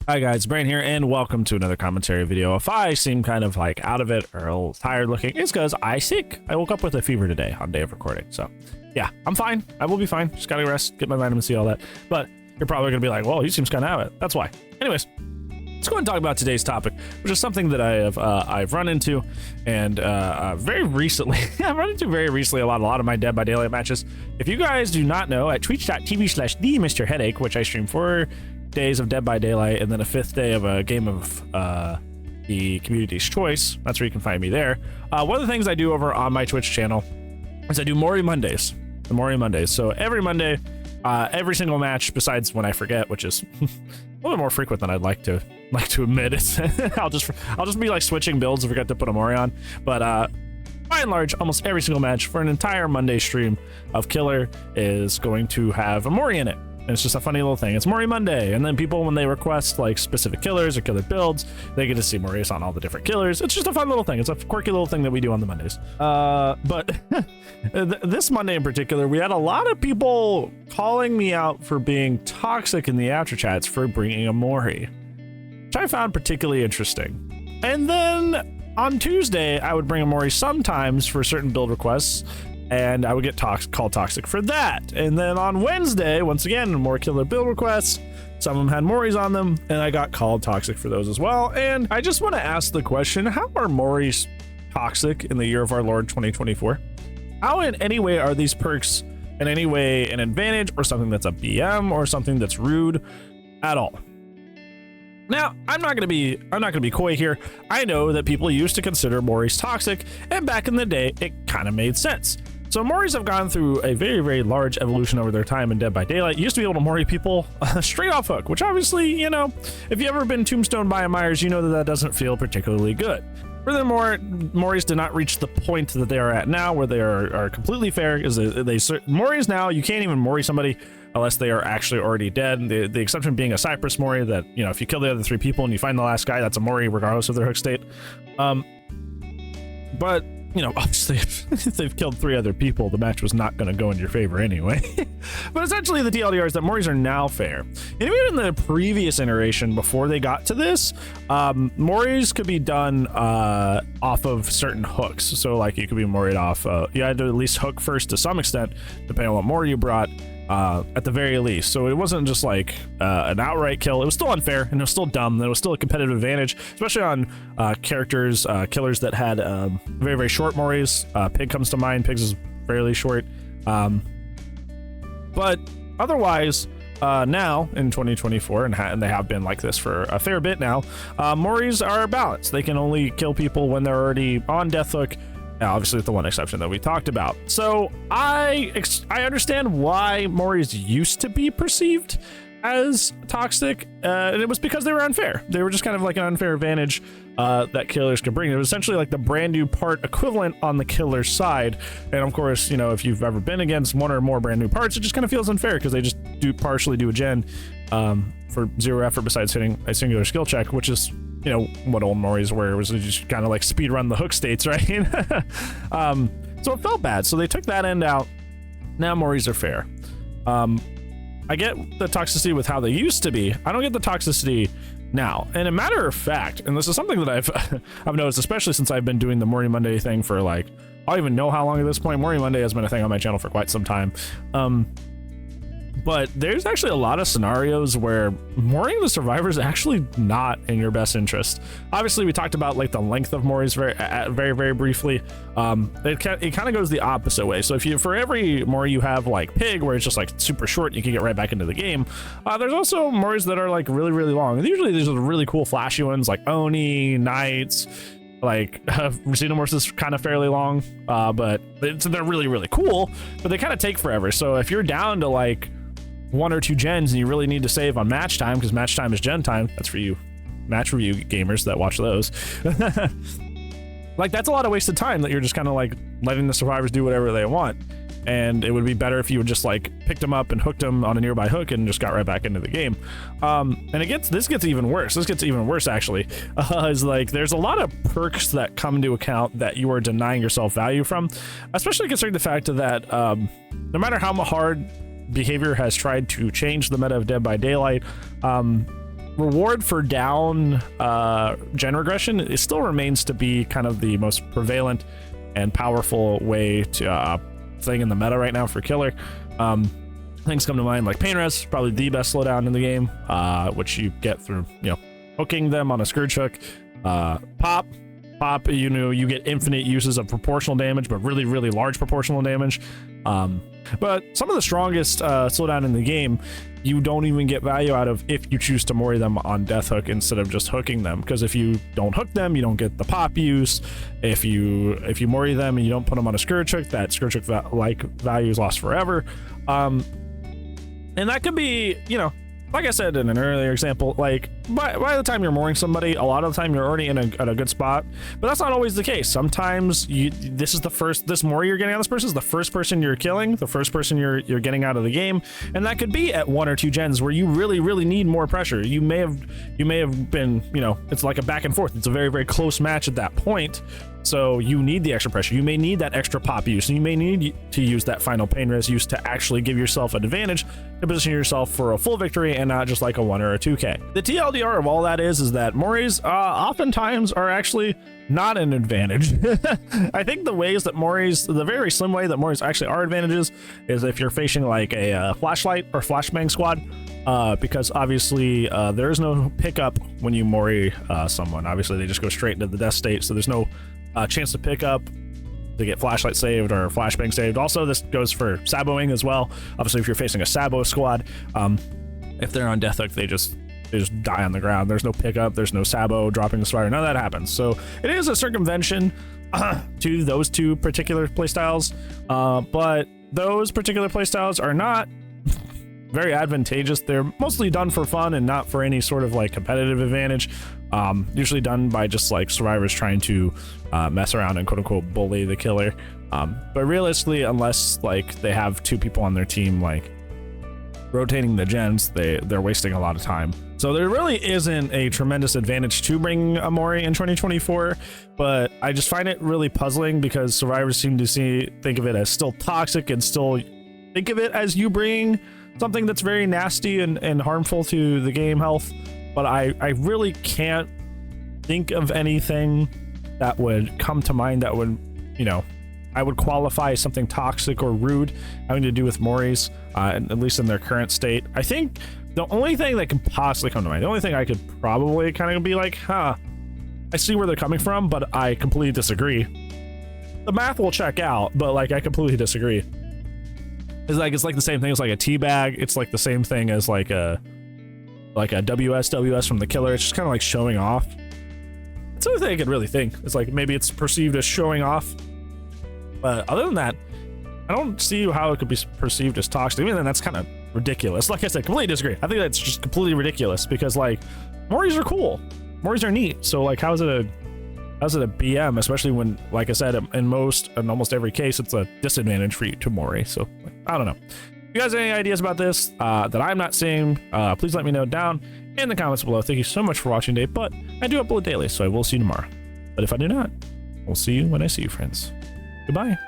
Hi guys, Brain here, and welcome to another commentary video. If I seem kind of like out of it or a little tired looking, it's because I sick. I woke up with a fever today on day of recording. So yeah, I'm fine. I will be fine. Just gotta rest, get my vitamin C, all that. But you're probably gonna be like, well, he seems kind of out of it. That's why. Anyways, let's go and talk about today's topic, which is something that I've run into, and very recently, I've run into very recently a lot of my Dead by Daylight matches. If you guys do not know, at twitch.tv/TheMrHeadache, which I stream 4 days of Dead by Daylight and then a 5th day of a game of the community's choice. That's where you can find me there. One of the things I do over on my Twitch channel is I do Mori Mondays. The Mori Mondays. So every Monday, every single match, besides when I forget, which is a little more frequent than I'd like to admit. It's I'll just be like switching builds and forget to put a Mori on. But by and large, almost every single match for an entire Monday stream of Killer is going to have a Mori in it. And it's just a funny little thing. It's Mori Monday, and then people, when they request like specific killers or killer builds, they get to see Moris on all the different killers. It's just a fun little thing. It's a quirky little thing that we do on the Mondays. But this Monday in particular, we had a lot of people calling me out for being toxic in the after chats for bringing a Mori, which I found particularly interesting. And then on Tuesday, I would bring a Mori sometimes for certain build requests, and I would get called toxic for that. And then on Wednesday, once again, more killer build requests. Some of them had Moris on them, and I got called toxic for those as well. And I just want to ask the question, how are Moris toxic in the year of our Lord 2024? How in any way are these perks in any way an advantage or something that's a BM or something that's rude at all? Now, I'm not gonna be coy here. I know that people used to consider Moris toxic, and back in the day, it kind of made sense. So Moris have gone through a very, very large evolution over their time in Dead by Daylight. You used to be able to Mori people straight off hook, which obviously, you know, if you ever been tombstoned by a Myers, you know that doesn't feel particularly good. Furthermore, Moris did not reach the point that they are at now, where they are completely fair. Is Moris now, you can't even Mori somebody unless they are actually already dead. The exception being a Cypress Mori that, you know, if you kill the other 3 people and you find the last guy, that's a Mori regardless of their hook state. But you know, obviously, if they've killed 3 other people, the match was not going to go in your favor anyway. But essentially, the TLDR is that Moris are now fair. And even in the previous iteration, before they got to this, Moris could be done off of certain hooks. So, like, you could be Mori'd off. You had to at least hook first to some extent, depending on what Mori you brought. At the very least. So it wasn't just like an outright kill. It was still unfair, and it was still dumb. There was still a competitive advantage, especially on killers that had very, very short Moris. Pig comes to mind. Pigs is fairly short. But otherwise, now in 2024, and they have been like this for a fair bit now, Moris are balanced. They can only kill people when they're already on death hook. Obviously, with the one exception that we talked about. So I understand why Moris used to be perceived as toxic, and it was because they were unfair. They were just kind of like an unfair advantage that killers could bring. It was essentially like the brand new part equivalent on the killer's side. And of course, you know, if you've ever been against one or more brand new parts, it just kind of feels unfair because they just partially do a gen for 0 effort besides hitting a singular skill check, which is, you know, what old Moris were. It was just kind of like speed run the hook states, right? So it felt bad. So they took that end out. Now Moris are fair. I get the toxicity with how they used to be. I don't get the toxicity now. And a matter of fact, and this is something that I've noticed, especially since I've been doing the Mori Monday thing for like, I don't even know how long at this point. Mori Monday has been a thing on my channel for quite some time. But there's actually a lot of scenarios where Moriing the survivor is actually not in your best interest. Obviously, we talked about like the length of Moris very briefly. It kind of goes the opposite way. So if for every Mori you have like Pig, where it's just like super short, you can get right back into the game. There's also Moris that are like really, really long. And usually these are the really cool flashy ones like Oni, Knights. Like Xenomorphs is kind of fairly long, but they're really, really cool, but they kind of take forever. So if you're down to like 1 or 2 gens and you really need to save on match time, because match time is gen time, that's for you match review gamers that watch those. Like, that's a lot of wasted time that you're just kind of like letting the survivors do whatever they want. And it would be better if you would just like picked them up and hooked them on a nearby hook and just got right back into the game. And this gets even worse. This gets even worse actually. Is like there's a lot of perks that come into account that you are denying yourself value from, especially considering the fact that no matter how hard behavior has tried to change the meta of Dead by Daylight, reward for down gen regression, it still remains to be kind of the most prevalent and powerful way to thing in the meta right now for killer. Things come to mind like pain res, probably the best slowdown in the game, which you get through, you know, hooking them on a scourge hook. Pop, you know, you get infinite uses of proportional damage, but really, really large proportional damage. But some of the strongest slowdown in the game, you don't even get value out of if you choose to Mori them on death hook instead of just hooking them. Because if you don't hook them, you don't get the pop use. If you Mori them and you don't put them on a scourge hook, that scourge hook like value is lost forever. And that could be, you know, like I said in an earlier example, like by the time you're mooring somebody, a lot of the time you're already in a good spot, but that's not always the case. Sometimes this Mori you're getting out of this person is the first person you're killing, the first person you're getting out of the game, and that could be at 1 or 2 gens where you really, really need more pressure. You may have been, you know, it's like a back and forth. It's a very, very close match at that point. So you need the extra pressure. You may need that extra pop use. And you may need to use that final pain res use to actually give yourself an advantage to position yourself for a full victory and not just like a 1 or a 2K. The TLDR of all that is that Moris oftentimes are actually not an advantage. I think the ways that the very slim way that Moris actually are advantages is if you're facing like a flashlight or flashbang squad. Because obviously there is no pickup when you Mori someone. Obviously they just go straight into the death state, so there's no chance to pick up to get flashlight saved or flashbang saved. Also, this goes for saboing as well. Obviously, if you're facing a sabo squad, if they're on death hook, they just die on the ground. There's no pickup, there's no sabo dropping the spider, none of that happens. So it is a circumvention to those two particular playstyles, but those particular playstyles are not very advantageous. They're mostly done for fun and not for any sort of like competitive advantage. Usually done by just like survivors trying to mess around and quote unquote bully the killer. But realistically, unless like they have 2 people on their team like rotating the gens, they're wasting a lot of time. So there really isn't a tremendous advantage to bring a Mori in 2024, but I just find it really puzzling because survivors seem to think of it as still toxic and still think of it as you bringing something that's very nasty and harmful to the game health. But I really can't think of anything that would come to mind that would, you know, I would qualify as something toxic or rude having to do with Moris, at least in their current state. I think the only thing that could possibly come to mind, the only thing I could probably kind of be like, I see where they're coming from, but I completely disagree. The math will check out, but like I completely disagree. It's like the same thing as like a teabag. It's like the same thing as like a WS from the killer. It's just kind of like showing off. It's the only thing I could really think. It's like maybe it's perceived as showing off. But other than that, I don't see how it could be perceived as toxic. Even then, that's kind of ridiculous. Like I said, completely disagree. I think that's just completely ridiculous because like Moris are cool. Moris are neat. So like how's it a BM, especially when, like I said, in almost every case, it's a disadvantage for you to Mori. So I don't know. If you guys have any ideas about this that I'm not seeing, please let me know down in the comments below. Thank you so much for watching today, but I do upload daily, so I will see you tomorrow. But if I do not, we'll see you when I see you, friends. Goodbye.